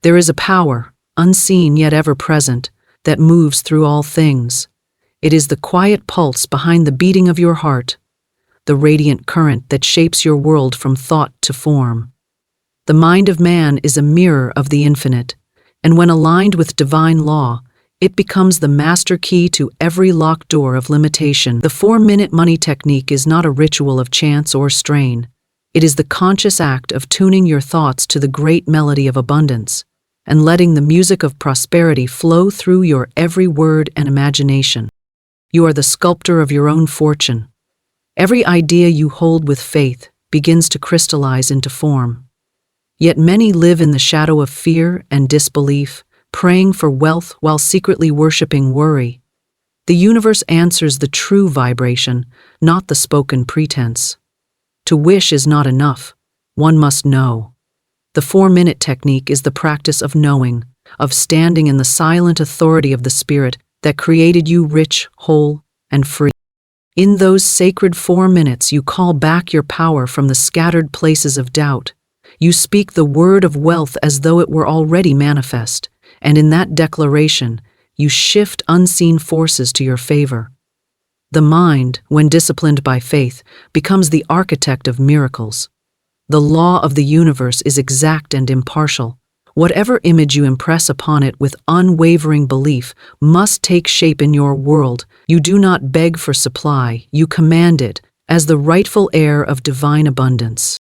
There is a power, unseen yet ever present, that moves through all things. It is the quiet pulse behind the beating of your heart, the radiant current that shapes your world from thought to form. The mind of man is a mirror of the infinite, and when aligned with divine law, it becomes the master key to every locked door of limitation. The 4-minute money technique is not a ritual of chance or strain. It is the conscious act of tuning your thoughts to the great melody of abundance and letting the music of prosperity flow through your every word and imagination. You are the sculptor of your own fortune. Every idea you hold with faith begins to crystallize into form. Yet many live in the shadow of fear and disbelief, praying for wealth while secretly worshiping worry. The universe answers the true vibration, not the spoken pretense. To wish is not enough. One must know. The 4-minute technique is the practice of knowing, of standing in the silent authority of the spirit that created you rich, whole, and free. In those sacred 4 minutes, you call back your power from the scattered places of doubt. You speak the word of wealth as though it were already manifest, and in that declaration, you shift unseen forces to your favor. The mind, when disciplined by faith, becomes the architect of miracles. The law of the universe is exact and impartial. Whatever image you impress upon it with unwavering belief must take shape in your world. You do not beg for supply, you command it as the rightful heir of divine abundance.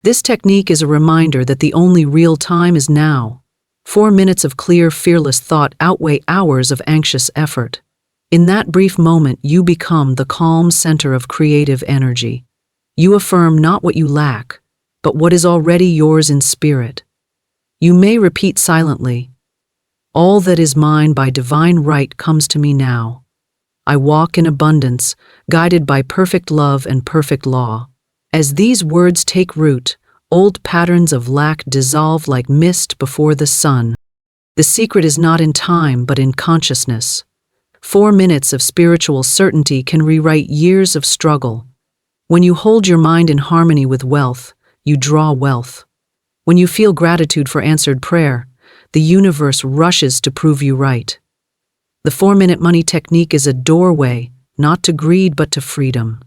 This technique is a reminder that the only real time is now. 4 minutes of clear, fearless thought outweigh hours of anxious effort. In that brief moment, you become the calm center of creative energy. You affirm not what you lack, but what is already yours in spirit. You may repeat silently, "All that is mine by divine right comes to me now. I walk in abundance, guided by perfect love and perfect law." As these words take root, old patterns of lack dissolve like mist before the sun. The secret is not in time, but in consciousness. 4 minutes of spiritual certainty can rewrite years of struggle. When you hold your mind in harmony with wealth, you draw wealth. When you feel gratitude for answered prayer, the universe rushes to prove you right. The 4-minute money technique is a doorway, not to greed but to freedom.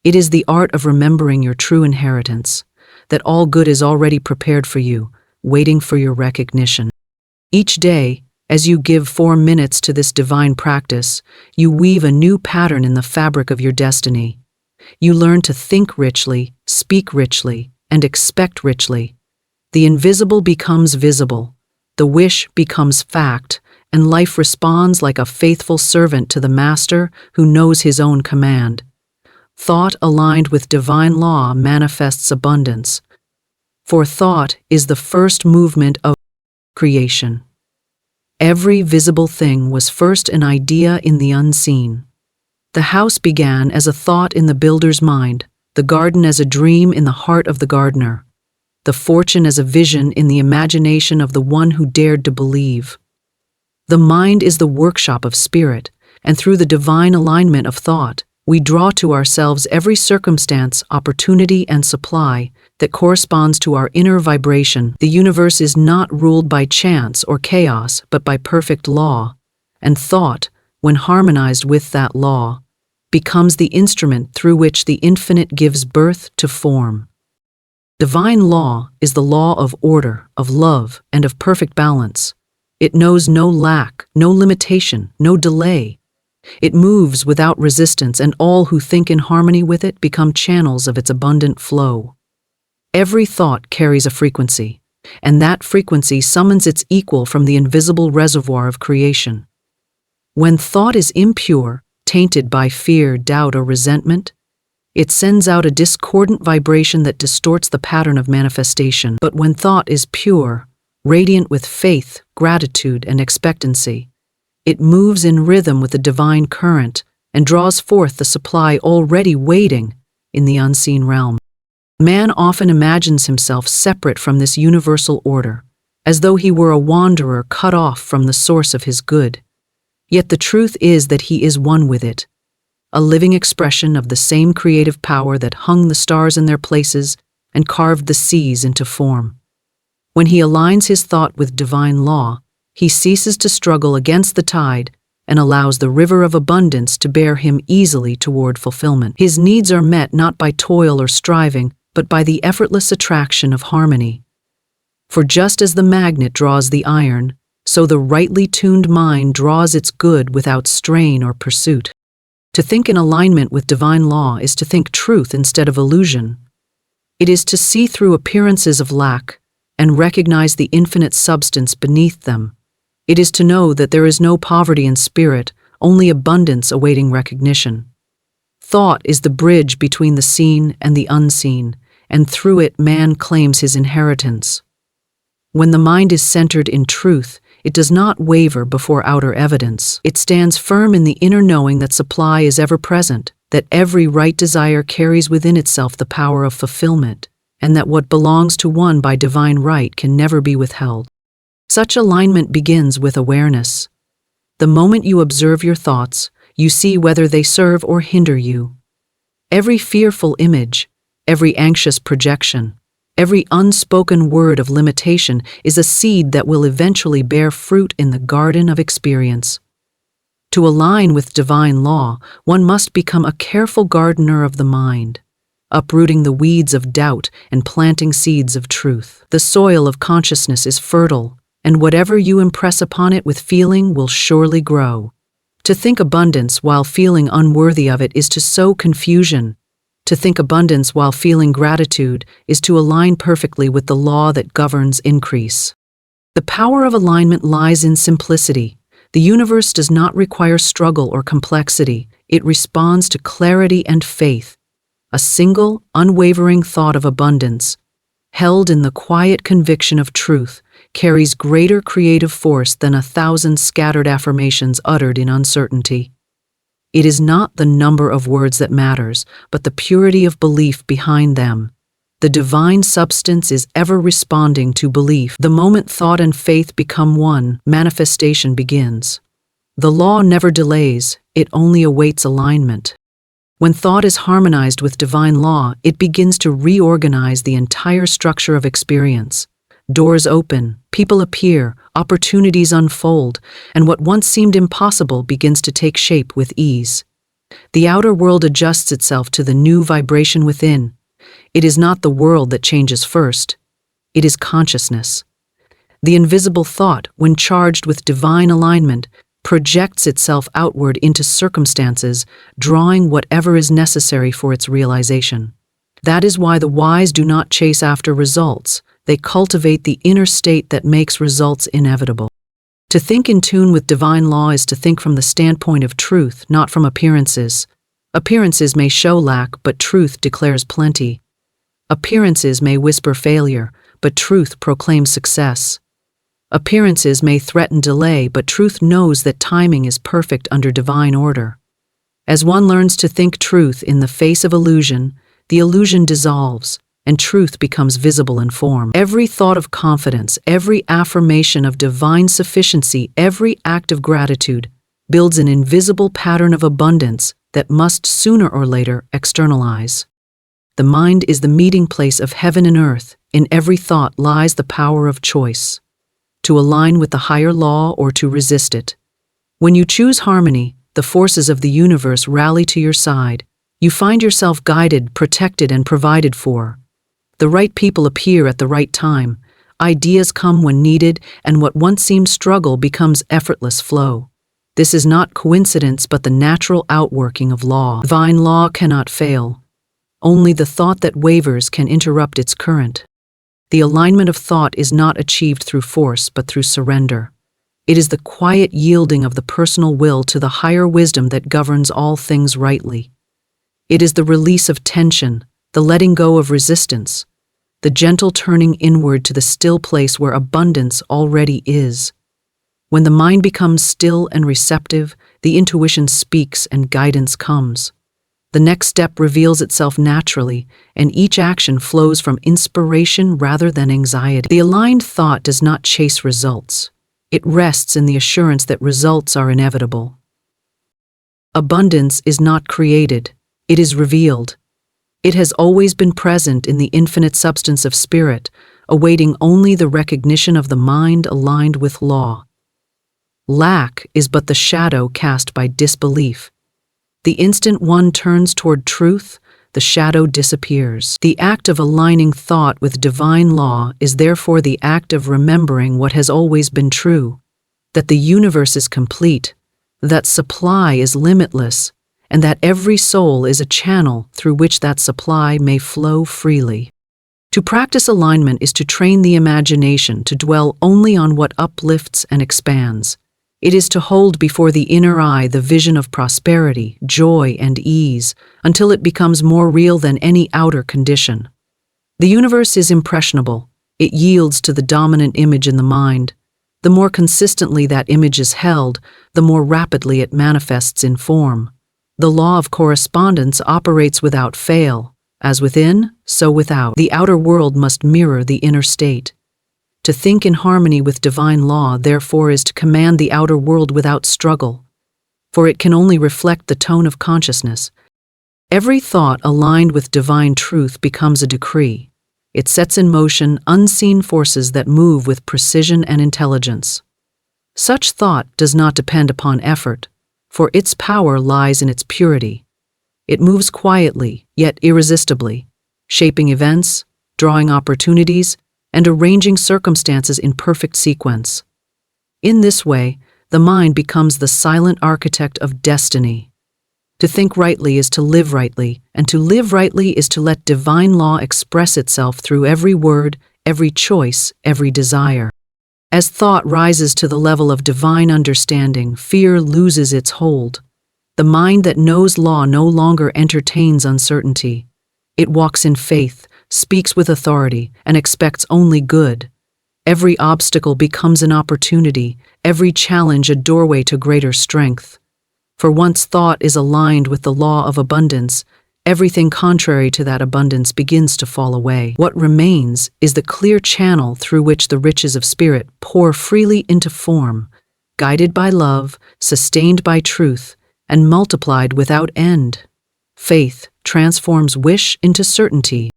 It is the art of remembering your true inheritance, that all good is already prepared for you, waiting for your recognition. Each day, as you give 4 minutes to this divine practice, you weave a new pattern in the fabric of your destiny. You learn to think richly, speak richly, and expect richly. The invisible becomes visible, the wish becomes fact, and life responds like a faithful servant to the master who knows his own command. Thought aligned with divine law manifests abundance. For thought is the first movement of creation. Every visible thing was first an idea in the unseen. The house began as a thought in the builder's mind, the garden as a dream in the heart of the gardener, the fortune as a vision in the imagination of the one who dared to believe. The mind is the workshop of spirit, and through the divine alignment of thought, we draw to ourselves every circumstance, opportunity, and supply that corresponds to our inner vibration. The universe is not ruled by chance or chaos, but by perfect law, and thought, when harmonized with that law, becomes the instrument through which the infinite gives birth to form. Divine law is the law of order, of love, and of perfect balance. It knows no lack, no limitation, no delay. It moves without resistance, and all who think in harmony with it become channels of its abundant flow. Every thought carries a frequency, and that frequency summons its equal from the invisible reservoir of creation. When thought is impure, tainted by fear, doubt, or resentment, it sends out a discordant vibration that distorts the pattern of manifestation. But when thought is pure, radiant with faith, gratitude, and expectancy, it moves in rhythm with the divine current and draws forth the supply already waiting in the unseen realm. Man often imagines himself separate from this universal order, as though he were a wanderer cut off from the source of his good. Yet the truth is that he is one with it, a living expression of the same creative power that hung the stars in their places and carved the seas into form. When he aligns his thought with divine law, he ceases to struggle against the tide and allows the river of abundance to bear him easily toward fulfillment. His needs are met not by toil or striving, but by the effortless attraction of harmony. For just as the magnet draws the iron, so the rightly tuned mind draws its good without strain or pursuit. To think in alignment with divine law is to think truth instead of illusion. It is to see through appearances of lack and recognize the infinite substance beneath them. It is to know that there is no poverty in spirit, only abundance awaiting recognition. Thought is the bridge between the seen and the unseen, and through it man claims his inheritance. When the mind is centered in truth, it does not waver before outer evidence. It stands firm in the inner knowing that supply is ever present, that every right desire carries within itself the power of fulfillment, and that what belongs to one by divine right can never be withheld. Such alignment begins with awareness. The moment you observe your thoughts, you see whether they serve or hinder you. Every fearful image, every anxious projection, every unspoken word of limitation is a seed that will eventually bear fruit in the garden of experience. To align with divine law, one must become a careful gardener of the mind, uprooting the weeds of doubt and planting seeds of truth. The soil of consciousness is fertile, and whatever you impress upon it with feeling will surely grow. To think abundance while feeling unworthy of it is to sow confusion. To think abundance while feeling gratitude is to align perfectly with the law that governs increase. The power of alignment lies in simplicity. The universe does not require struggle or complexity. It responds to clarity and faith. A single, unwavering thought of abundance, held in the quiet conviction of truth, carries greater creative force than 1,000 scattered affirmations uttered in uncertainty. It is not the number of words that matters, but the purity of belief behind them. The divine substance is ever responding to belief. The moment thought and faith become one, manifestation begins. The law never delays, it only awaits alignment. When thought is harmonized with divine law, it begins to reorganize the entire structure of experience. Doors open, people appear, opportunities unfold, and what once seemed impossible begins to take shape with ease. The outer world adjusts itself to the new vibration within. It is not the world that changes first. It is consciousness. The invisible thought, when charged with divine alignment, projects itself outward into circumstances, drawing whatever is necessary for its realization. That is why the wise do not chase after results. They cultivate the inner state that makes results inevitable. To think in tune with divine law is to think from the standpoint of truth, not from appearances. Appearances may show lack, but truth declares plenty. Appearances may whisper failure, but truth proclaims success. Appearances may threaten delay, but truth knows that timing is perfect under divine order. As one learns to think truth in the face of illusion, the illusion dissolves, and truth becomes visible in form. Every thought of confidence, every affirmation of divine sufficiency, every act of gratitude builds an invisible pattern of abundance that must sooner or later externalize. The mind is the meeting place of heaven and earth. In every thought lies the power of choice, to align with the higher law or to resist it. When you choose harmony, the forces of the universe rally to your side. You find yourself guided, protected, and provided for. The right people appear at the right time, ideas come when needed, and what once seemed struggle becomes effortless flow. This is not coincidence but the natural outworking of law. Divine law cannot fail. Only the thought that wavers can interrupt its current. The alignment of thought is not achieved through force but through surrender. It is the quiet yielding of the personal will to the higher wisdom that governs all things rightly. It is the release of tension, the letting go of resistance, the gentle turning inward to the still place where abundance already is. When the mind becomes still and receptive, the intuition speaks and guidance comes. The next step reveals itself naturally, and each action flows from inspiration rather than anxiety. The aligned thought does not chase results. It rests in the assurance that results are inevitable. Abundance is not created, it is revealed. It has always been present in the infinite substance of spirit, awaiting only the recognition of the mind aligned with law. Lack is but the shadow cast by disbelief. The instant one turns toward truth, the shadow disappears. The act of aligning thought with divine law is therefore the act of remembering what has always been true, that the universe is complete, that supply is limitless, and that every soul is a channel through which that supply may flow freely. To practice alignment is to train the imagination to dwell only on what uplifts and expands. It is to hold before the inner eye the vision of prosperity, joy, and ease, until it becomes more real than any outer condition. The universe is impressionable. It yields to the dominant image in the mind. The more consistently that image is held, the more rapidly it manifests in form. The law of correspondence operates without fail. As within, so without. The outer world must mirror the inner state. To think in harmony with divine law, therefore, is to command the outer world without struggle, for it can only reflect the tone of consciousness. Every thought aligned with divine truth becomes a decree. It sets in motion unseen forces that move with precision and intelligence. Such thought does not depend upon effort, for its power lies in its purity. It moves quietly, yet irresistibly, shaping events, drawing opportunities, and arranging circumstances in perfect sequence. In this way, the mind becomes the silent architect of destiny. To think rightly is to live rightly, and to live rightly is to let divine law express itself through every word, every choice, every desire. As thought rises to the level of divine understanding, fear loses its hold. The mind that knows law no longer entertains uncertainty. It walks in faith, speaks with authority, and expects only good. Every obstacle becomes an opportunity, every challenge a doorway to greater strength. For once thought is aligned with the law of abundance, everything contrary to that abundance begins to fall away. What remains is the clear channel through which the riches of spirit pour freely into form, guided by love, sustained by truth, and multiplied without end. Faith transforms wish into certainty.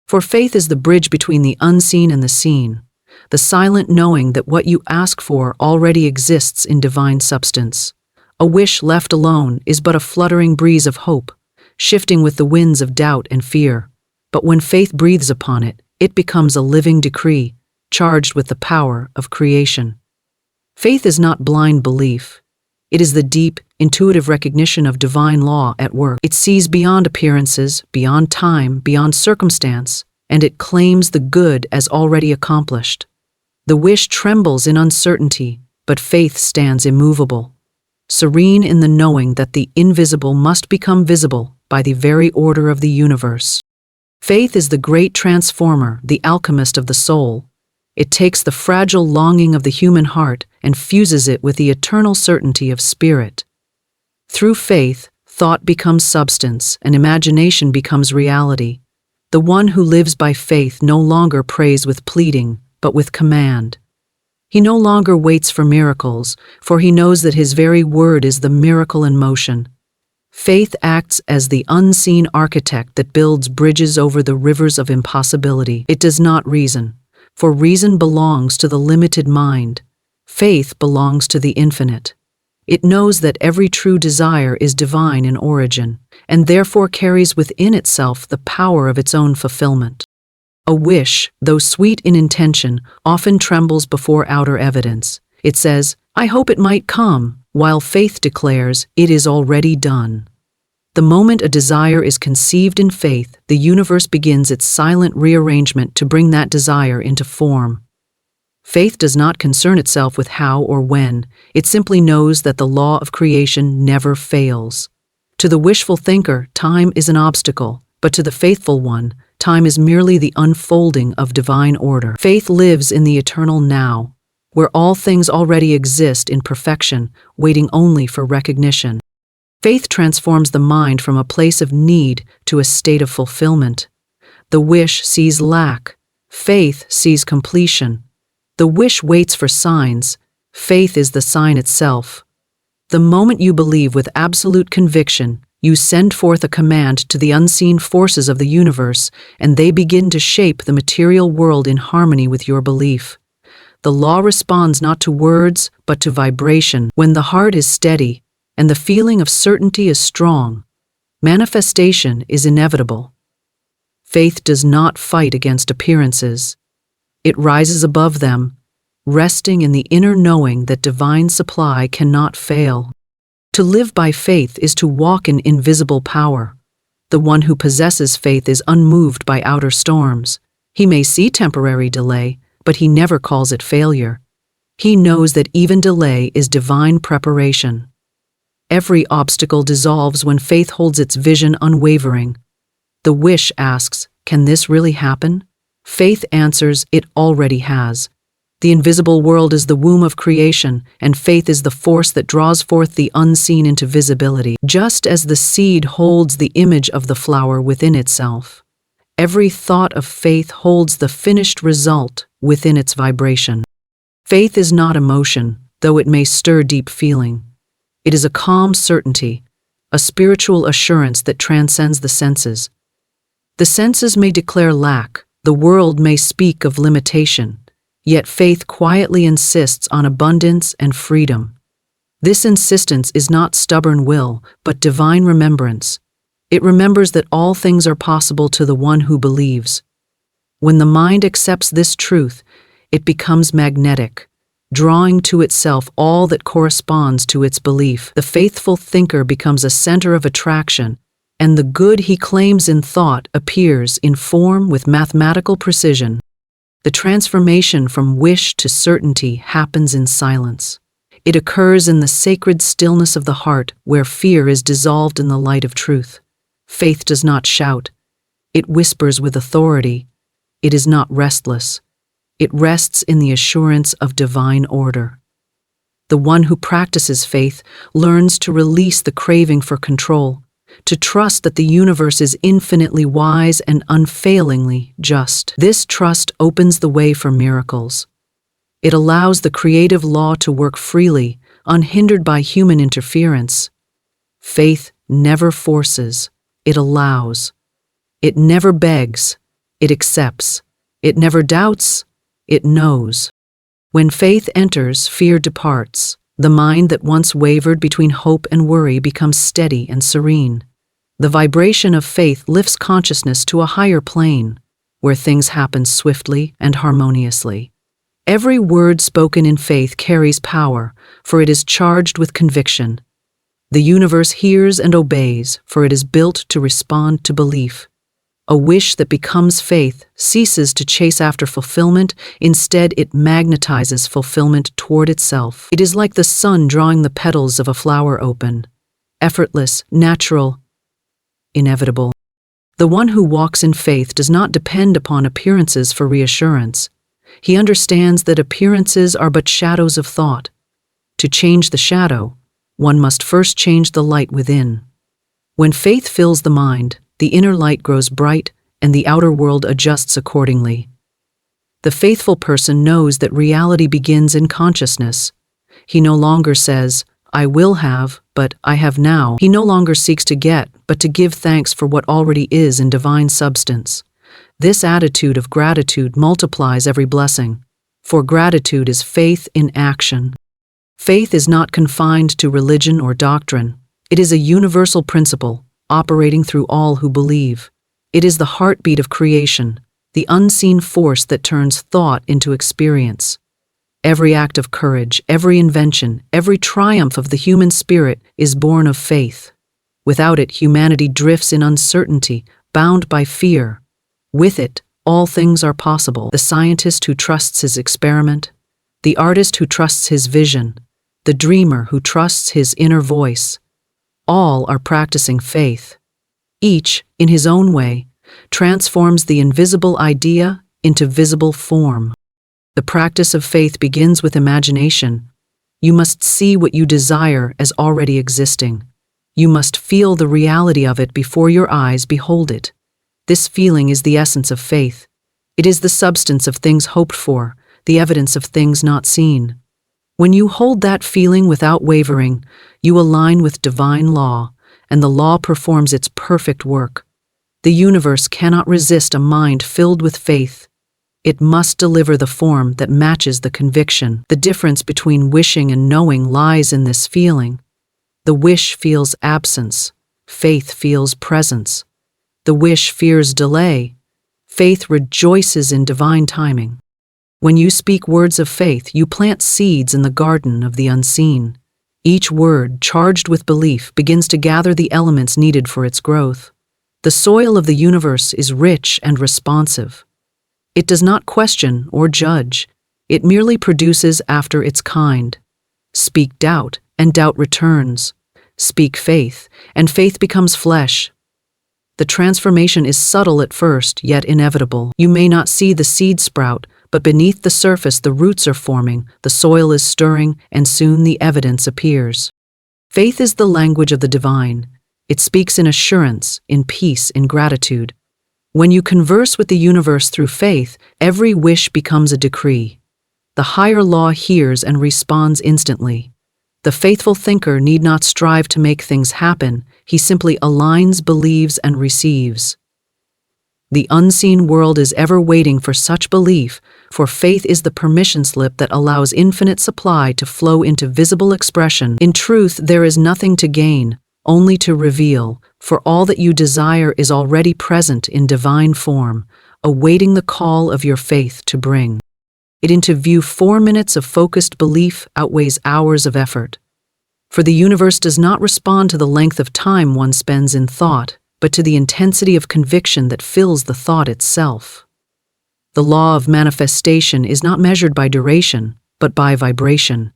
For faith is the bridge between the unseen and the seen, the silent knowing that what you ask for already exists in divine substance. A wish left alone is but a fluttering breeze of hope, shifting with the winds of doubt and fear. But when faith breathes upon it, it becomes a living decree, charged with the power of creation. Faith is not blind belief. It is the deep, intuitive recognition of divine law at work. It sees beyond appearances, beyond time, beyond circumstance, and it claims the good as already accomplished. The wish trembles in uncertainty, but faith stands immovable, serene in the knowing that the invisible must become visible by the very order of the universe. Faith is the great transformer, the alchemist of the soul. It takes the fragile longing of the human heart and fuses it with the eternal certainty of spirit. Through faith, thought becomes substance and imagination becomes reality. The one who lives by faith no longer prays with pleading, but with command. He no longer waits for miracles, for he knows that his very word is the miracle in motion. Faith acts as the unseen architect that builds bridges over the rivers of impossibility. It does not reason, for reason belongs to the limited mind. Faith belongs to the infinite. It knows that every true desire is divine in origin, and therefore carries within itself the power of its own fulfillment. A wish, though sweet in intention, often trembles before outer evidence. It says, "I hope it might come," while faith declares, "It is already done." The moment a desire is conceived in faith, the universe begins its silent rearrangement to bring that desire into form. Faith does not concern itself with how or when, it simply knows that the law of creation never fails. To the wishful thinker, time is an obstacle, but to the faithful one, time is merely the unfolding of divine order. Faith lives in the eternal now, where all things already exist in perfection, waiting only for recognition. Faith transforms the mind from a place of need to a state of fulfillment. The wish sees lack. Faith sees completion. The wish waits for signs. Faith is the sign itself. The moment you believe with absolute conviction, You send forth a command to the unseen forces of the universe, and they begin to shape the material world in harmony with your belief. The law responds not to words, but to vibration. When the heart is steady, and the feeling of certainty is strong, manifestation is inevitable. Faith does not fight against appearances. It rises above them, resting in the inner knowing that divine supply cannot fail. To live by faith is to walk in invisible power. The one who possesses faith is unmoved by outer storms. He may see temporary delay, but he never calls it failure. He knows that even delay is divine preparation. Every obstacle dissolves when faith holds its vision unwavering. The wish asks, "Can this really happen?" Faith answers, "It already has." The invisible world is the womb of creation, and faith is the force that draws forth the unseen into visibility. Just as the seed holds the image of the flower within itself, every thought of faith holds the finished result within its vibration. Faith is not emotion, though it may stir deep feeling. It is a calm certainty, a spiritual assurance that transcends the senses. The senses may declare lack, the world may speak of limitation, yet faith quietly insists on abundance and freedom. This insistence is not stubborn will, but divine remembrance. It remembers that all things are possible to the one who believes. When the mind accepts this truth, it becomes magnetic, drawing to itself all that corresponds to its belief. The faithful thinker becomes a center of attraction, and the good he claims in thought appears in form with mathematical precision. The transformation from wish to certainty happens in silence. It occurs in the sacred stillness of the heart, where fear is dissolved in the light of truth. Faith does not shout. It whispers with authority. It is not restless. It rests in the assurance of divine order. The one who practices faith learns to release the craving for control, to trust that the universe is infinitely wise and unfailingly just. This trust opens the way for miracles. It allows the creative law to work freely, unhindered by human interference. Faith never forces, it allows. It never begs, it accepts. It never doubts, it knows. When faith enters, fear departs. The mind that once wavered between hope and worry becomes steady and serene. The vibration of faith lifts consciousness to a higher plane, where things happen swiftly and harmoniously. Every word spoken in faith carries power, for it is charged with conviction. The universe hears and obeys, for it is built to respond to belief. A wish that becomes faith ceases to chase after fulfillment, instead it magnetizes fulfillment toward itself. It is like the sun drawing the petals of a flower open. Effortless, natural, inevitable. The one who walks in faith does not depend upon appearances for reassurance. He understands that appearances are but shadows of thought. To change the shadow, one must first change the light within. When faith fills the mind, the inner light grows bright, and the outer world adjusts accordingly. The faithful person knows that reality begins in consciousness. He no longer says, "I will have," but "I have now." He no longer seeks to get, but to give thanks for what already is in divine substance. This attitude of gratitude multiplies every blessing, for gratitude is faith in action. Faith is not confined to religion or doctrine. It is a universal principle, operating through all who believe. It is the heartbeat of creation, the unseen force that turns thought into experience. Every act of courage, every invention, every triumph of the human spirit is born of faith. Without it, humanity drifts in uncertainty, bound by fear. With it, all things are possible. The scientist who trusts his experiment, the artist who trusts his vision, the dreamer who trusts his inner voice, all are practicing faith. Each, in his own way, transforms the invisible idea into visible form. The practice of faith begins with imagination. You must see what you desire as already existing. You must feel the reality of it before your eyes behold it. This feeling is the essence of faith. It is the substance of things hoped for, the evidence of things not seen. When you hold that feeling without wavering, you align with divine law, and the law performs its perfect work. The universe cannot resist a mind filled with faith. It must deliver the form that matches the conviction. The difference between wishing and knowing lies in this feeling. The wish feels absence. Faith feels presence. The wish fears delay. Faith rejoices in divine timing. When you speak words of faith, you plant seeds in the garden of the unseen. Each word, charged with belief, begins to gather the elements needed for its growth. The soil of the universe is rich and responsive. It does not question or judge. It merely produces after its kind. Speak doubt, and doubt returns. Speak faith, and faith becomes flesh. The transformation is subtle at first, yet inevitable. You may not see the seed sprout, but beneath the surface the roots are forming, the soil is stirring, and soon the evidence appears. Faith is the language of the divine. It speaks in assurance, in peace, in gratitude. When you converse with the universe through faith, every wish becomes a decree. The higher law hears and responds instantly. The faithful thinker need not strive to make things happen. He simply aligns, believes, and receives. The unseen world is ever waiting for such belief, for faith is the permission slip that allows infinite supply to flow into visible expression. In truth, there is nothing to gain, only to reveal, for all that you desire is already present in divine form, awaiting the call of your faith to bring it into view. 4 minutes of focused belief outweighs hours of effort. For the universe does not respond to the length of time one spends in thought, but to the intensity of conviction that fills the thought itself. The law of manifestation is not measured by duration, but by vibration.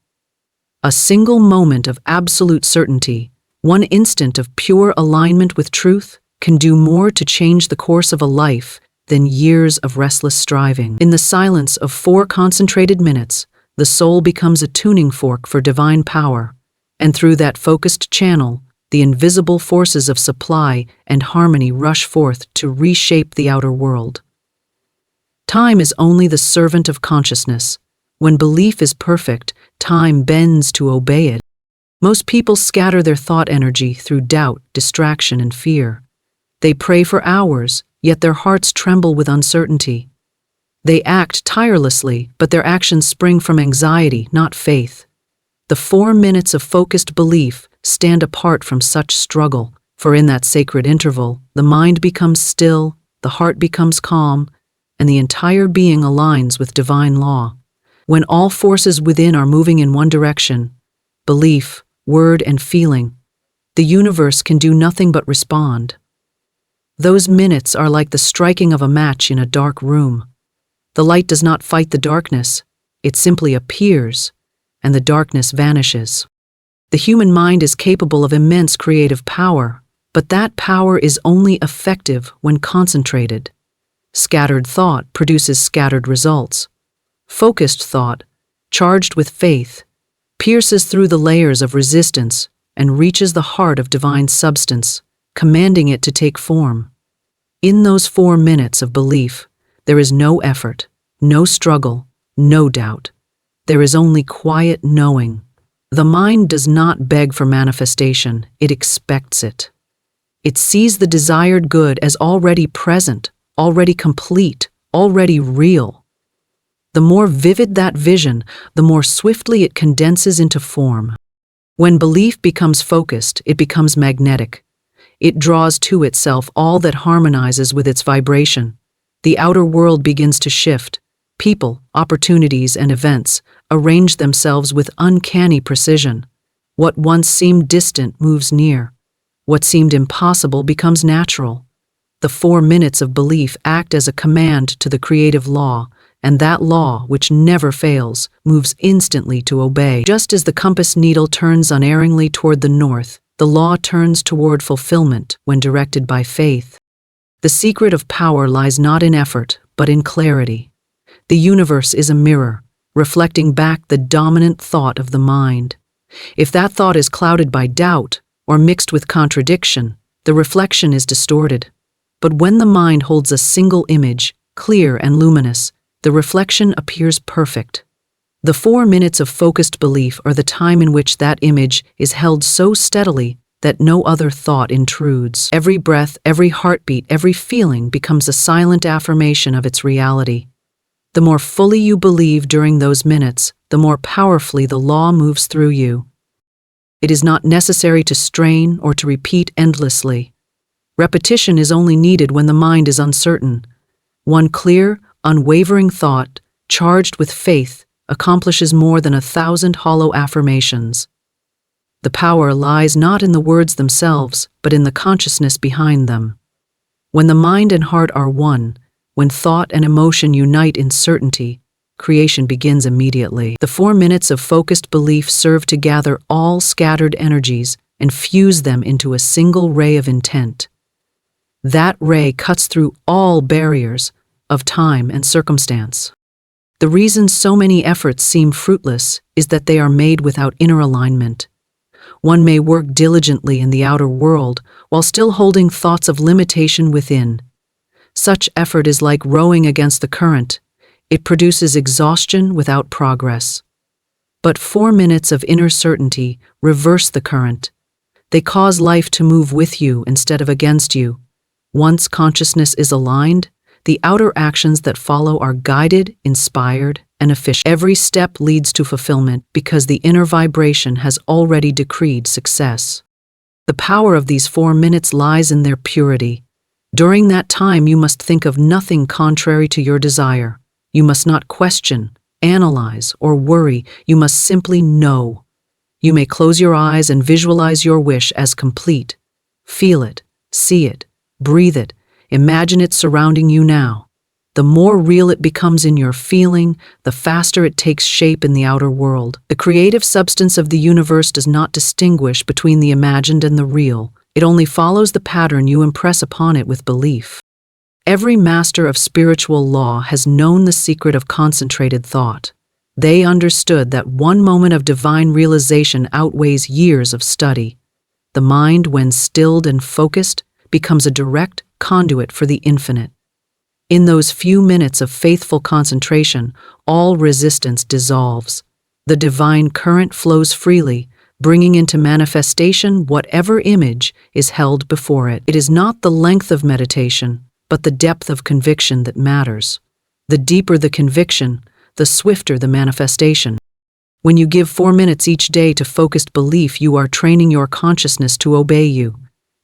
A single moment of absolute certainty, one instant of pure alignment with truth, can do more to change the course of a life than years of restless striving. In the silence of 4 concentrated minutes, the soul becomes a tuning fork for divine power, and through that focused channel, the invisible forces of supply and harmony rush forth to reshape the outer world. Time is only the servant of consciousness. When belief is perfect, time bends to obey it. Most people scatter their thought energy through doubt, distraction, and fear. They pray for hours, yet their hearts tremble with uncertainty. They act tirelessly, but their actions spring from anxiety, not faith. The 4 minutes of focused belief stand apart from such struggle, for in that sacred interval, the mind becomes still, the heart becomes calm, and the entire being aligns with divine law. When all forces within are moving in one direction, belief, word, and feeling, the universe can do nothing but respond. Those minutes are like the striking of a match in a dark room. The light does not fight the darkness, it simply appears, and the darkness vanishes. The human mind is capable of immense creative power, but that power is only effective when concentrated. Scattered thought produces scattered results. Focused thought, charged with faith, pierces through the layers of resistance and reaches the heart of divine substance, commanding it to take form. In those 4 minutes of belief, there is no effort, no struggle, no doubt. There is only quiet knowing. The mind does not beg for manifestation, it expects it. It sees the desired good as already present, already complete, already real. The more vivid that vision, the more swiftly it condenses into form. When belief becomes focused, it becomes magnetic. It draws to itself all that harmonizes with its vibration. The outer world begins to shift. People, opportunities, and events arrange themselves with uncanny precision. What once seemed distant moves near. What seemed impossible becomes natural. The 4 minutes of belief act as a command to the creative law, and that law, which never fails, moves instantly to obey. Just as the compass needle turns unerringly toward the north, the law turns toward fulfillment when directed by faith. The secret of power lies not in effort, but in clarity. The universe is a mirror, reflecting back the dominant thought of the mind. If that thought is clouded by doubt or mixed with contradiction, the reflection is distorted. But when the mind holds a single image, clear and luminous, the reflection appears perfect. The 4 minutes of focused belief are the time in which that image is held so steadily that no other thought intrudes. Every breath, every heartbeat, every feeling becomes a silent affirmation of its reality. The more fully you believe during those minutes, the more powerfully the law moves through you. It is not necessary to strain or to repeat endlessly. Repetition is only needed when the mind is uncertain. One clear, unwavering thought, charged with faith, accomplishes more than 1,000 hollow affirmations. The power lies not in the words themselves, but in the consciousness behind them. When the mind and heart are one, when thought and emotion unite in certainty, creation begins immediately. The 4 minutes of focused belief serve to gather all scattered energies and fuse them into a single ray of intent. That ray cuts through all barriers of time and circumstance. The reason so many efforts seem fruitless is that they are made without inner alignment. One may work diligently in the outer world while still holding thoughts of limitation within. Such effort is like rowing against the current. It produces exhaustion without progress. But 4 minutes of inner certainty reverse the current. They cause life to move with you instead of against you. Once consciousness is aligned, the outer actions that follow are guided, inspired, and efficient. Every step leads to fulfillment because the inner vibration has already decreed success. The power of these 4 minutes lies in their purity. During that time, you must think of nothing contrary to your desire. You must not question, analyze, or worry. You must simply know. You may close your eyes and visualize your wish as complete. Feel it, see it, breathe it, imagine it surrounding you now. The more real it becomes in your feeling, the faster it takes shape in the outer world. The creative substance of the universe does not distinguish between the imagined and the real. It only follows the pattern you impress upon it with belief. Every master of spiritual law has known the secret of concentrated thought. They understood that one moment of divine realization outweighs years of study. The mind, when stilled and focused, becomes a direct conduit for the infinite. In those few minutes of faithful concentration, all resistance dissolves. The divine current flows freely, bringing into manifestation whatever image is held before it. It is not the length of meditation, but the depth of conviction that matters. The deeper the conviction, the swifter the manifestation. When you give 4 minutes each day to focused belief, you are training your consciousness to obey you.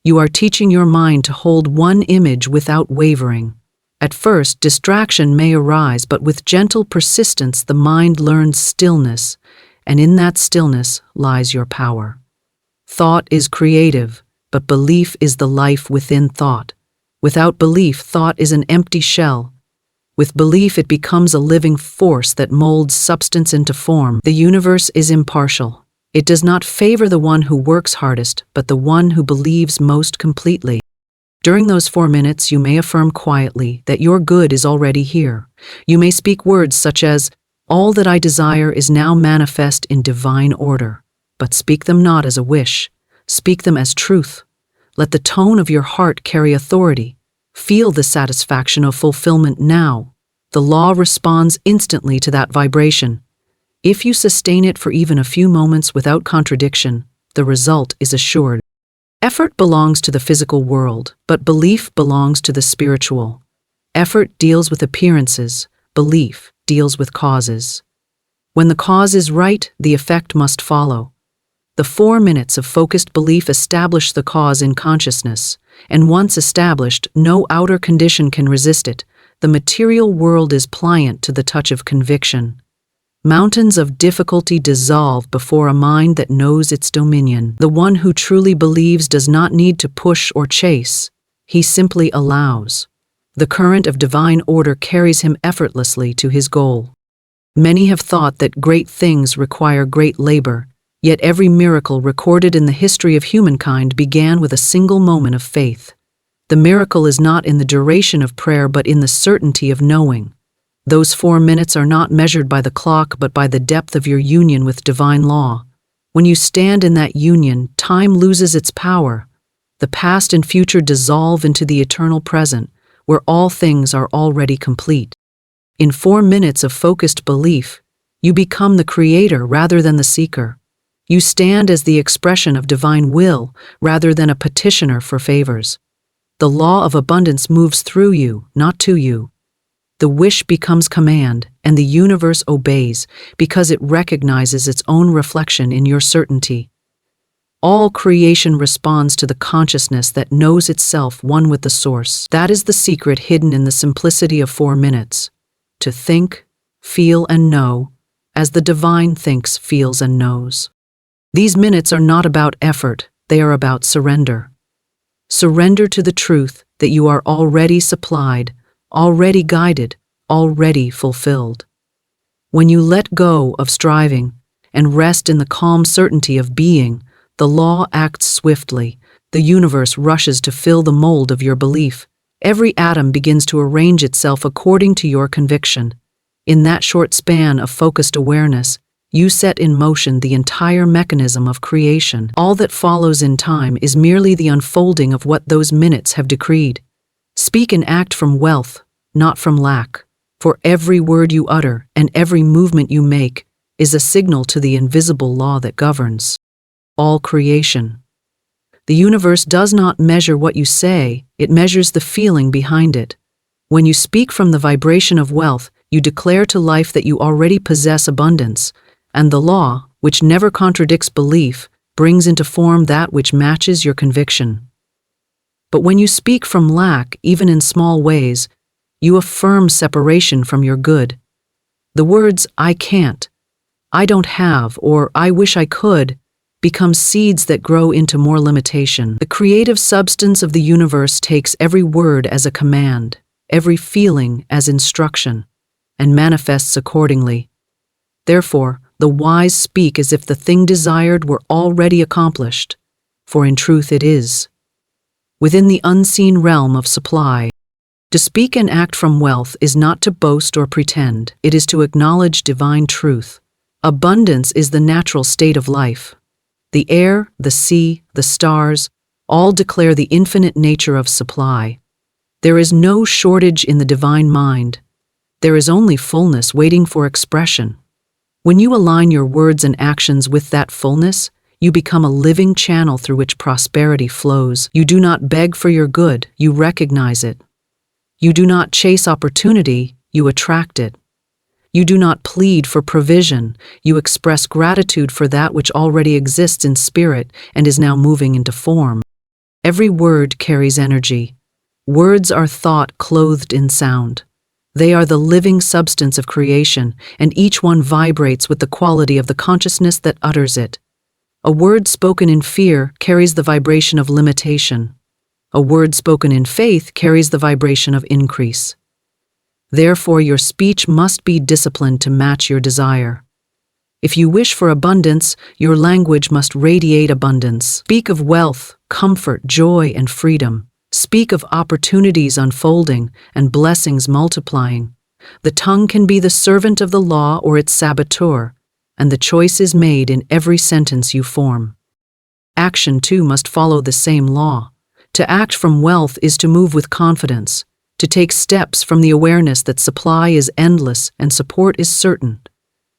You are teaching your mind to hold one image without wavering. At first, distraction may arise, but with gentle persistence, the mind learns stillness, and in that stillness lies your power. Thought is creative, but belief is the life within thought. Without belief, thought is an empty shell. With belief, it becomes a living force that molds substance into form. The universe is impartial. It does not favor the one who works hardest, but the one who believes most completely. During those 4 minutes, you may affirm quietly that your good is already here. You may speak words such as, "All that I desire is now manifest in divine order." But speak them not as a wish. Speak them as truth. Let the tone of your heart carry authority. Feel the satisfaction of fulfillment now. The law responds instantly to that vibration. If you sustain it for even a few moments without contradiction, the result is assured. Effort belongs to the physical world, but belief belongs to the spiritual. Effort deals with appearances, belief deals with causes. When the cause is right, the effect must follow. The 4 minutes of focused belief establish the cause in consciousness, and once established, no outer condition can resist it. The material world is pliant to the touch of conviction. Mountains of difficulty dissolve before a mind that knows its dominion. The one who truly believes does not need to push or chase. He simply allows. The current of divine order carries him effortlessly to his goal. Many have thought that great things require great labor, yet every miracle recorded in the history of humankind began with a single moment of faith. The miracle is not in the duration of prayer, but in the certainty of knowing. Those 4 minutes are not measured by the clock, but by the depth of your union with divine law. When you stand in that union, time loses its power. The past and future dissolve into the eternal present, where all things are already complete. In 4 minutes of focused belief, you become the creator rather than the seeker. You stand as the expression of divine will rather than a petitioner for favors. The law of abundance moves through you, not to you. The wish becomes command, and the universe obeys because it recognizes its own reflection in your certainty. All creation responds to the consciousness that knows itself one with the source. That is the secret hidden in the simplicity of 4 minutes. To think, feel, and know, as the divine thinks, feels, and knows. These minutes are not about effort, they are about surrender. Surrender to the truth that you are already supplied, already guided, already fulfilled. When you let go of striving and rest in the calm certainty of being, the law acts swiftly. The universe rushes to fill the mold of your belief. Every atom begins to arrange itself according to your conviction. In that short span of focused awareness, you set in motion the entire mechanism of creation. All that follows in time is merely the unfolding of what those minutes have decreed. Speak and act from wealth, not from lack. For every word you utter and every movement you make is a signal to the invisible law that governs all creation. The universe does not measure what you say, it measures the feeling behind it. When you speak from the vibration of wealth, you declare to life that you already possess abundance, and the law, which never contradicts belief, brings into form that which matches your conviction. But when you speak from lack, even in small ways, you affirm separation from your good. The words, "I can't," "I don't have," or "I wish I could," become seeds that grow into more limitation. The creative substance of the universe takes every word as a command, every feeling as instruction, and manifests accordingly. Therefore, the wise speak as if the thing desired were already accomplished, for in truth it is. Within the unseen realm of supply, to speak and act from wealth is not to boast or pretend, it is to acknowledge divine truth. Abundance is the natural state of life. The air, the sea, the stars, all declare the infinite nature of supply. There is no shortage in the divine mind. There is only fullness waiting for expression. When you align your words and actions with that fullness, you become a living channel through which prosperity flows. You do not beg for your good, you recognize it. You do not chase opportunity, you attract it. You do not plead for provision, you express gratitude for that which already exists in spirit and is now moving into form. Every word carries energy. Words are thought clothed in sound. They are the living substance of creation, and each one vibrates with the quality of the consciousness that utters it. A word spoken in fear carries the vibration of limitation. A word spoken in faith carries the vibration of increase. Therefore, your speech must be disciplined to match your desire. If you wish for abundance, your language must radiate abundance. Speak of wealth, comfort, joy, and freedom. Speak of opportunities unfolding and blessings multiplying. The tongue can be the servant of the law or its saboteur, and the choice is made in every sentence you form. Action, too, must follow the same law. To act from wealth is to move with confidence, to take steps from the awareness that supply is endless and support is certain.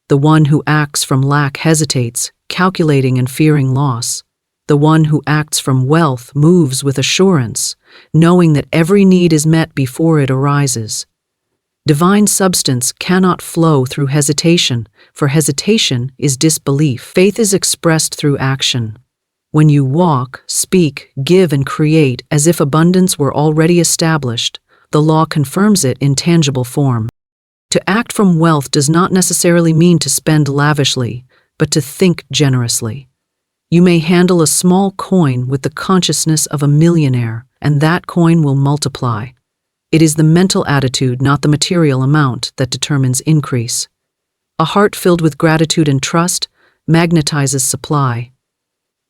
The one who acts from lack hesitates, calculating and fearing loss. The one who acts from wealth moves with assurance, knowing that every need is met before it arises. Divine substance cannot flow through hesitation, for hesitation is disbelief. Faith is expressed through action. When you walk, speak, give, and create as if abundance were already established, the law confirms it in tangible form. To act from wealth does not necessarily mean to spend lavishly, but to think generously. You may handle a small coin with the consciousness of a millionaire, and that coin will multiply. It is the mental attitude, not the material amount, that determines increase. A heart filled with gratitude and trust magnetizes supply.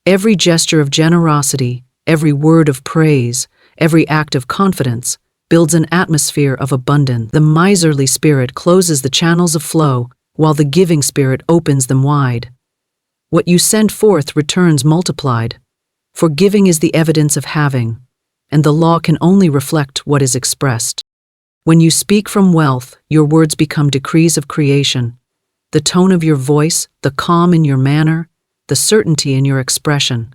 Every gesture of generosity, every word of praise, every act of confidence builds an atmosphere of abundance. The miserly spirit closes the channels of flow, while the giving spirit opens them wide. What you send forth returns multiplied, for giving is the evidence of having, and the law can only reflect what is expressed. When you speak from wealth, your words become decrees of creation. The tone of your voice, the calm in your manner, the certainty in your expression.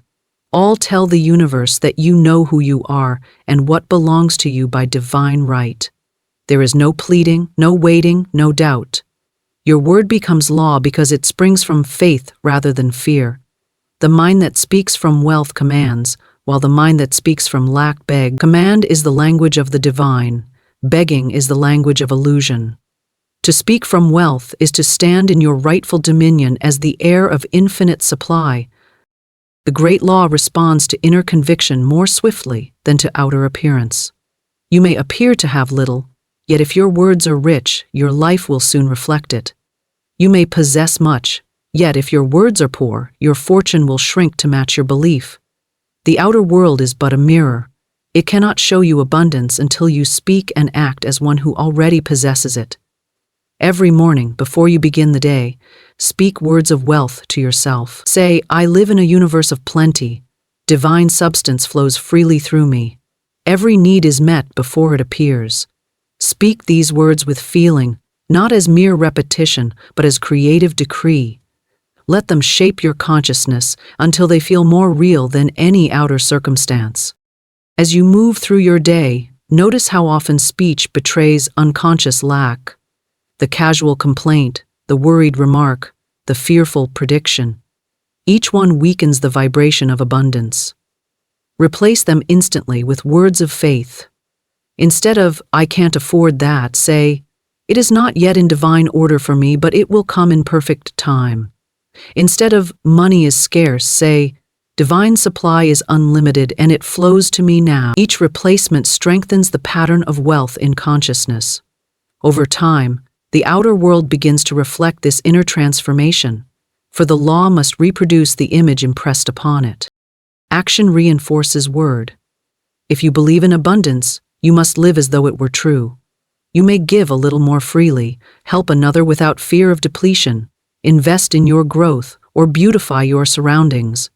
All tell the universe that you know who you are and what belongs to you by divine right. There is no pleading, no waiting, no doubt. Your word becomes law because it springs from faith rather than fear. The mind that speaks from wealth commands, while the mind that speaks from lack begs. Command is the language of the divine. Begging is the language of illusion. To speak from wealth is to stand in your rightful dominion as the heir of infinite supply. The great law responds to inner conviction more swiftly than to outer appearance. You may appear to have little, yet if your words are rich, your life will soon reflect it. You may possess much, yet if your words are poor, your fortune will shrink to match your belief. The outer world is but a mirror. It cannot show you abundance until you speak and act as one who already possesses it. Every morning, before you begin the day, speak words of wealth to yourself. Say, I live in a universe of plenty. Divine substance flows freely through me. Every need is met before it appears. Speak these words with feeling, not as mere repetition, but as creative decree. Let them shape your consciousness until they feel more real than any outer circumstance. As you move through your day, notice how often speech betrays unconscious lack. The casual complaint, the worried remark, the fearful prediction. Each one weakens the vibration of abundance. Replace them instantly with words of faith. Instead of, I can't afford that, say, it is not yet in divine order for me, but it will come in perfect time. Instead of, money is scarce, say, divine supply is unlimited and it flows to me now. Each replacement strengthens the pattern of wealth in consciousness. Over time, the outer world begins to reflect this inner transformation, for the law must reproduce the image impressed upon it. Action reinforces word. If you believe in abundance, you must live as though it were true. You may give a little more freely, help another without fear of depletion, invest in your growth, or beautify your surroundings.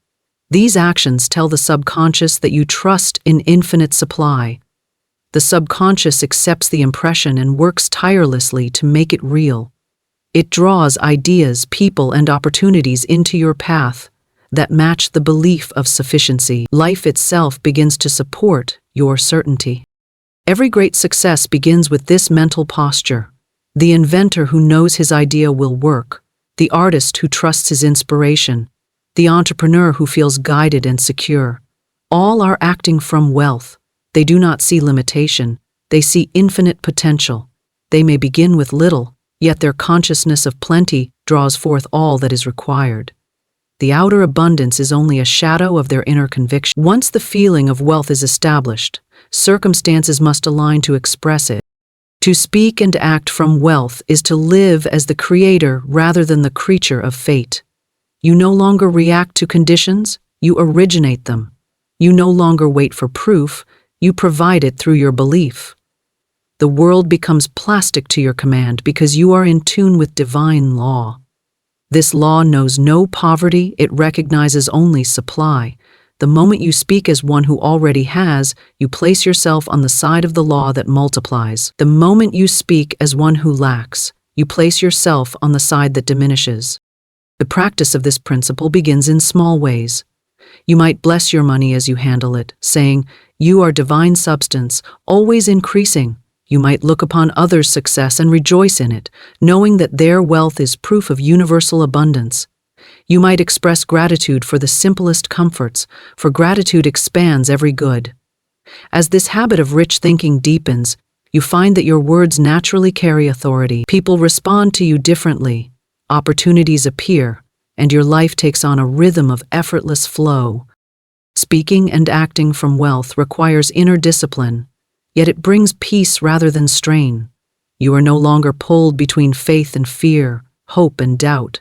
These actions tell the subconscious that you trust in infinite supply. The subconscious accepts the impression and works tirelessly to make it real. It draws ideas, people, and opportunities into your path that match the belief of sufficiency. Life itself begins to support your certainty. Every great success begins with this mental posture. The inventor who knows his idea will work, the artist who trusts his inspiration, the entrepreneur who feels guided and secure. All are acting from wealth. They do not see limitation, they see infinite potential. They may begin with little, yet their consciousness of plenty draws forth all that is required. The outer abundance is only a shadow of their inner conviction. Once the feeling of wealth is established, circumstances must align to express it. To speak and act from wealth is to live as the creator rather than the creature of fate. You no longer react to conditions, you originate them. You no longer wait for proof, you provide it through your belief. The world becomes plastic to your command because you are in tune with divine law. This law knows no poverty, it recognizes only supply. The moment you speak as one who already has, you place yourself on the side of the law that multiplies. The moment you speak as one who lacks, you place yourself on the side that diminishes. The practice of this principle begins in small ways. You might bless your money as you handle it, saying, you are divine substance, always increasing. You might look upon others' success and rejoice in it, knowing that their wealth is proof of universal abundance. You might express gratitude for the simplest comforts, for gratitude expands every good. As this habit of rich thinking deepens, you find that your words naturally carry authority. People respond to you differently, opportunities appear, and your life takes on a rhythm of effortless flow. Speaking and acting from wealth requires inner discipline, yet it brings peace rather than strain. You are no longer pulled between faith and fear, hope and doubt.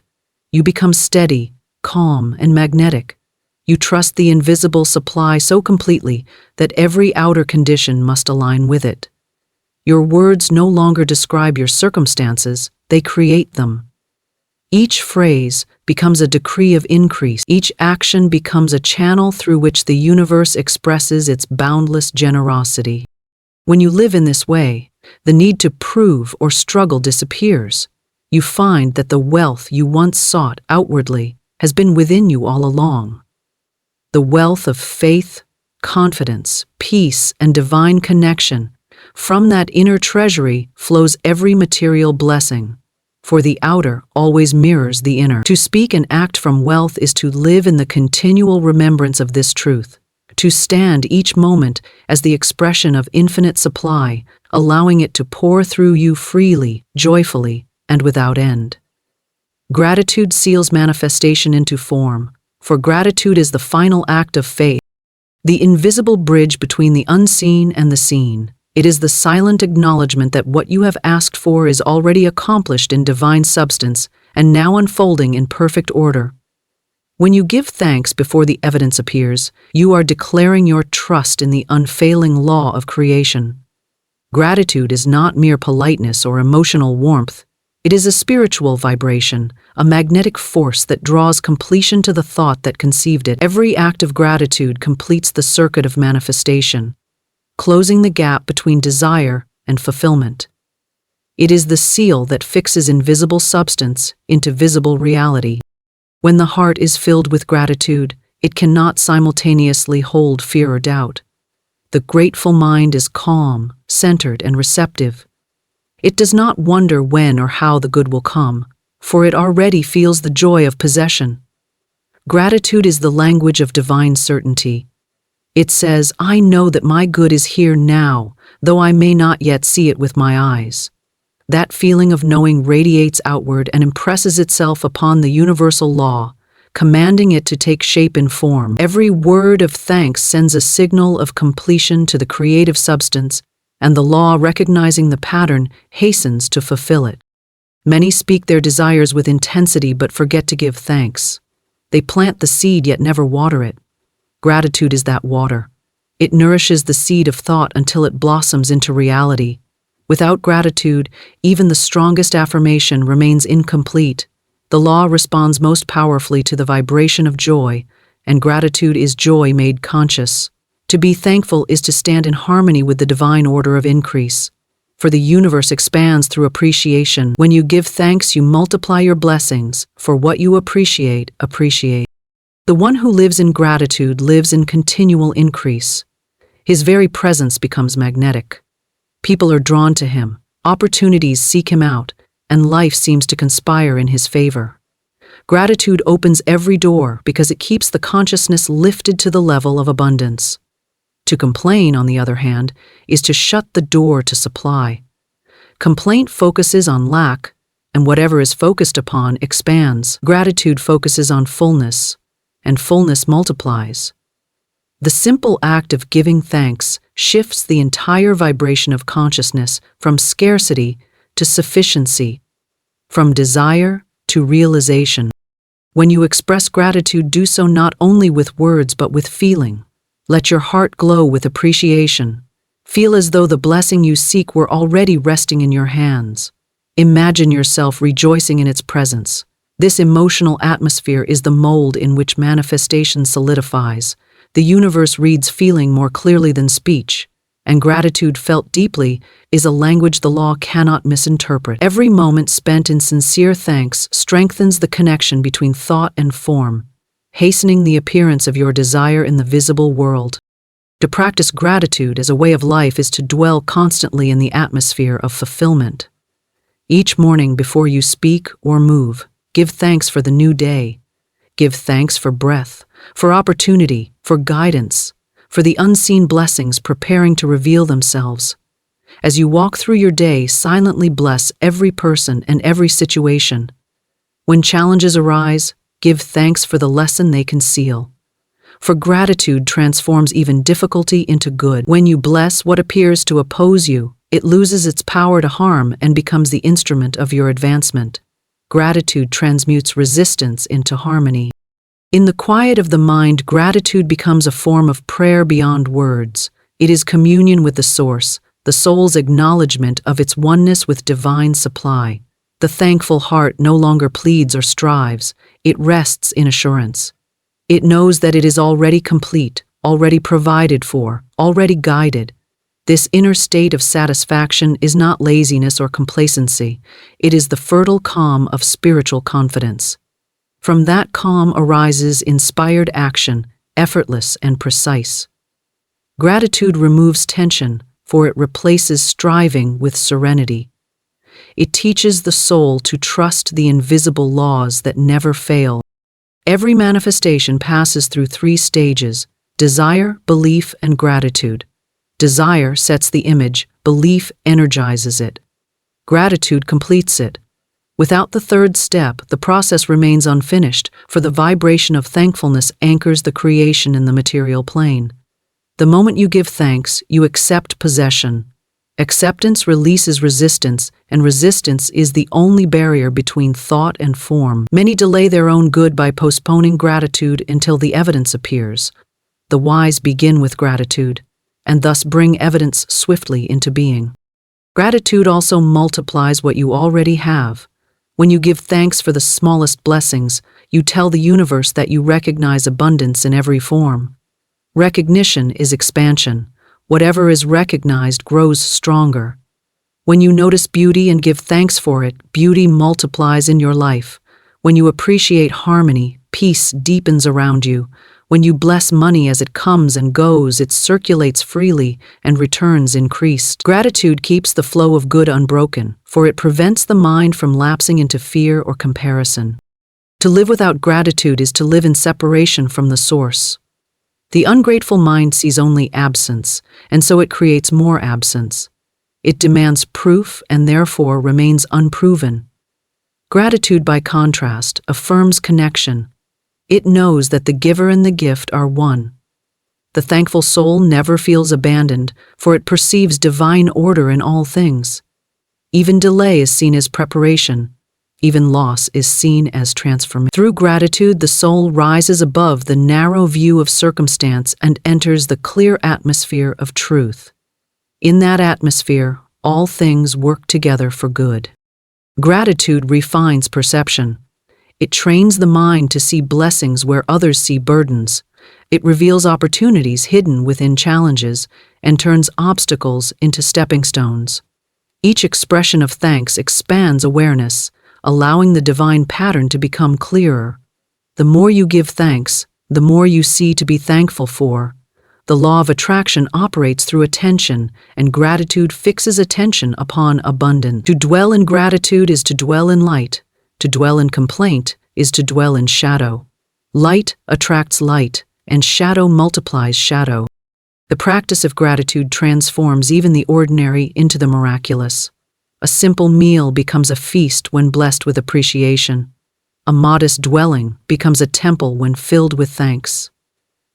You become steady, calm, and magnetic. You trust the invisible supply so completely that every outer condition must align with it. Your words no longer describe your circumstances, they create them. Each phrase becomes a decree of increase. Each action becomes a channel through which the universe expresses its boundless generosity. When you live in this way, the need to prove or struggle disappears. You find that the wealth you once sought outwardly has been within you all along. The wealth of faith, confidence, peace, and divine connection. From that inner treasury flows every material blessing, for the outer always mirrors the inner. To speak and act from wealth is to live in the continual remembrance of this truth, to stand each moment as the expression of infinite supply, allowing it to pour through you freely, joyfully, and without end. Gratitude seals manifestation into form, for gratitude is the final act of faith, the invisible bridge between the unseen and the seen. It is the silent acknowledgement that what you have asked for is already accomplished in divine substance and now unfolding in perfect order. When you give thanks before the evidence appears, you are declaring your trust in the unfailing law of creation. Gratitude is not mere politeness or emotional warmth. It is a spiritual vibration, a magnetic force that draws completion to the thought that conceived it. Every act of gratitude completes the circuit of manifestation, closing the gap between desire and fulfillment. It is the seal that fixes invisible substance into visible reality. When the heart is filled with gratitude, it cannot simultaneously hold fear or doubt. The grateful mind is calm, centered, and receptive. It does not wonder when or how the good will come, for it already feels the joy of possession. Gratitude is the language of divine certainty. It says, "I know that my good is here now, though I may not yet see it with my eyes." That feeling of knowing radiates outward and impresses itself upon the universal law, commanding it to take shape and form. Every word of thanks sends a signal of completion to the creative substance, and the law, recognizing the pattern, hastens to fulfill it. Many speak their desires with intensity but forget to give thanks. They plant the seed yet never water it. Gratitude is that water. It nourishes the seed of thought until it blossoms into reality. Without gratitude, even the strongest affirmation remains incomplete. The law responds most powerfully to the vibration of joy, and gratitude is joy made conscious. To be thankful is to stand in harmony with the divine order of increase, for the universe expands through appreciation. When you give thanks, you multiply your blessings, for what you appreciate. The one who lives in gratitude lives in continual increase. His very presence becomes magnetic. People are drawn to him, opportunities seek him out, and life seems to conspire in his favor. Gratitude opens every door because it keeps the consciousness lifted to the level of abundance. To complain, on the other hand, is to shut the door to supply. Complaint focuses on lack, and whatever is focused upon expands. Gratitude focuses on fullness, and fullness multiplies. The simple act of giving thanks shifts the entire vibration of consciousness from scarcity to sufficiency, from desire to realization. When you express gratitude, do so not only with words but with feeling. Let your heart glow with appreciation. Feel as though the blessing you seek were already resting in your hands. Imagine yourself rejoicing in its presence. This emotional atmosphere is the mold in which manifestation solidifies. The universe reads feeling more clearly than speech, and gratitude felt deeply is a language the law cannot misinterpret. Every moment spent in sincere thanks strengthens the connection between thought and form, hastening the appearance of your desire in the visible world. To practice gratitude as a way of life is to dwell constantly in the atmosphere of fulfillment. Each morning before you speak or move, give thanks for the new day. Give thanks for breath, for opportunity, for guidance, for the unseen blessings preparing to reveal themselves. As you walk through your day, silently bless every person and every situation. When challenges arise, give thanks for the lesson they conceal. For gratitude transforms even difficulty into good. When you bless what appears to oppose you, it loses its power to harm and becomes the instrument of your advancement. Gratitude transmutes resistance into harmony. In the quiet of the mind, gratitude becomes a form of prayer beyond words. It is communion with the source, the soul's acknowledgement of its oneness with divine supply. The thankful heart no longer pleads or strives, it rests in assurance. It knows that it is already complete, already provided for, already guided. This inner state of satisfaction is not laziness or complacency, it is the fertile calm of spiritual confidence. From that calm arises inspired action, effortless and precise. Gratitude removes tension, for it replaces striving with serenity. It teaches the soul to trust the invisible laws that never fail. Every manifestation passes through 3 stages: desire, belief, and gratitude. Desire sets the image, belief energizes it. Gratitude completes it. Without the 3rd step, the process remains unfinished, for the vibration of thankfulness anchors the creation in the material plane. The moment you give thanks, you accept possession. Acceptance releases resistance, and resistance is the only barrier between thought and form. Many delay their own good by postponing gratitude until the evidence appears. The wise begin with gratitude, and thus bring evidence swiftly into being. Gratitude also multiplies what you already have. When you give thanks for the smallest blessings, you tell the universe that you recognize abundance in every form. Recognition is expansion. Whatever is recognized grows stronger. When you notice beauty and give thanks for it, beauty multiplies in your life. When you appreciate harmony, peace deepens around you. When you bless money as it comes and goes, it circulates freely and returns increased. Gratitude keeps the flow of good unbroken, for it prevents the mind from lapsing into fear or comparison. To live without gratitude is to live in separation from the source. The ungrateful mind sees only absence, and so it creates more absence. It demands proof and therefore remains unproven. Gratitude, by contrast, affirms connection. It knows that the giver and the gift are one. The thankful soul never feels abandoned, for it perceives divine order in all things. Even delay is seen as preparation. Even loss is seen as transformation. Through gratitude, the soul rises above the narrow view of circumstance and enters the clear atmosphere of truth. In that atmosphere, all things work together for good. Gratitude refines perception. It trains the mind to see blessings where others see burdens. It reveals opportunities hidden within challenges and turns obstacles into stepping stones. Each expression of thanks expands awareness, allowing the divine pattern to become clearer. The more you give thanks, the more you see to be thankful for. The law of attraction operates through attention, and gratitude fixes attention upon abundance. To dwell in gratitude is to dwell in light. To dwell in complaint is to dwell in shadow. Light attracts light, and shadow multiplies shadow. The practice of gratitude transforms even the ordinary into the miraculous. A simple meal becomes a feast when blessed with appreciation. A modest dwelling becomes a temple when filled with thanks.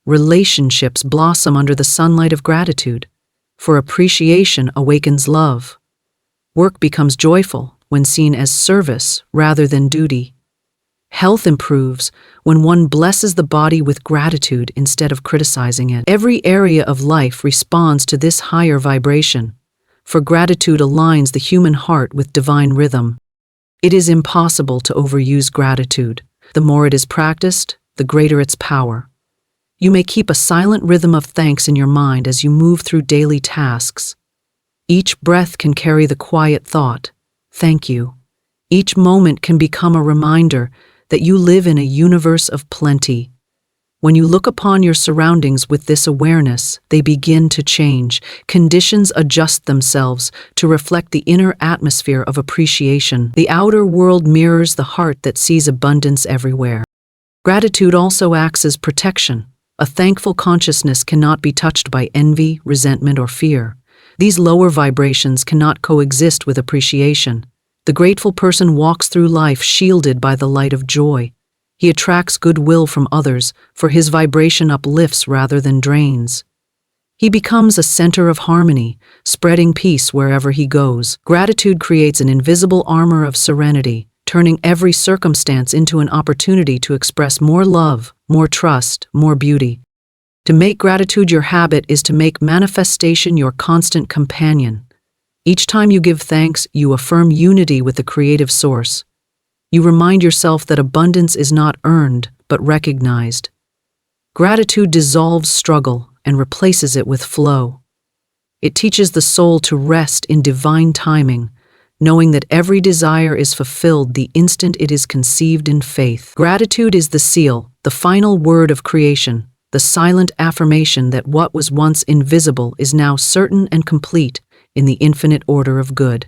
Relationships blossom under the sunlight of gratitude, for appreciation awakens love. Work becomes joyful when seen as service rather than duty. Health improves when one blesses the body with gratitude instead of criticizing it. Every area of life responds to this higher vibration, for gratitude aligns the human heart with divine rhythm. It is impossible to overuse gratitude. The more it is practiced, the greater its power. You may keep a silent rhythm of thanks in your mind as you move through daily tasks. Each breath can carry the quiet thought, "Thank you." Each moment can become a reminder that you live in a universe of plenty. When you look upon your surroundings with this awareness, they begin to change. Conditions adjust themselves to reflect the inner atmosphere of appreciation. The outer world mirrors the heart that sees abundance everywhere. Gratitude also acts as protection. A thankful consciousness cannot be touched by envy, resentment, or fear. These lower vibrations cannot coexist with appreciation. The grateful person walks through life shielded by the light of joy. He attracts goodwill from others, for his vibration uplifts rather than drains. He becomes a center of harmony, spreading peace wherever he goes. Gratitude creates an invisible armor of serenity, turning every circumstance into an opportunity to express more love, more trust, more beauty. To make gratitude your habit is to make manifestation your constant companion. Each time you give thanks, you affirm unity with the creative source. You remind yourself that abundance is not earned, but recognized. Gratitude dissolves struggle and replaces it with flow. It teaches the soul to rest in divine timing, knowing that every desire is fulfilled the instant it is conceived in faith. Gratitude is the seal, the final word of creation, the silent affirmation that what was once invisible is now certain and complete in the infinite order of good.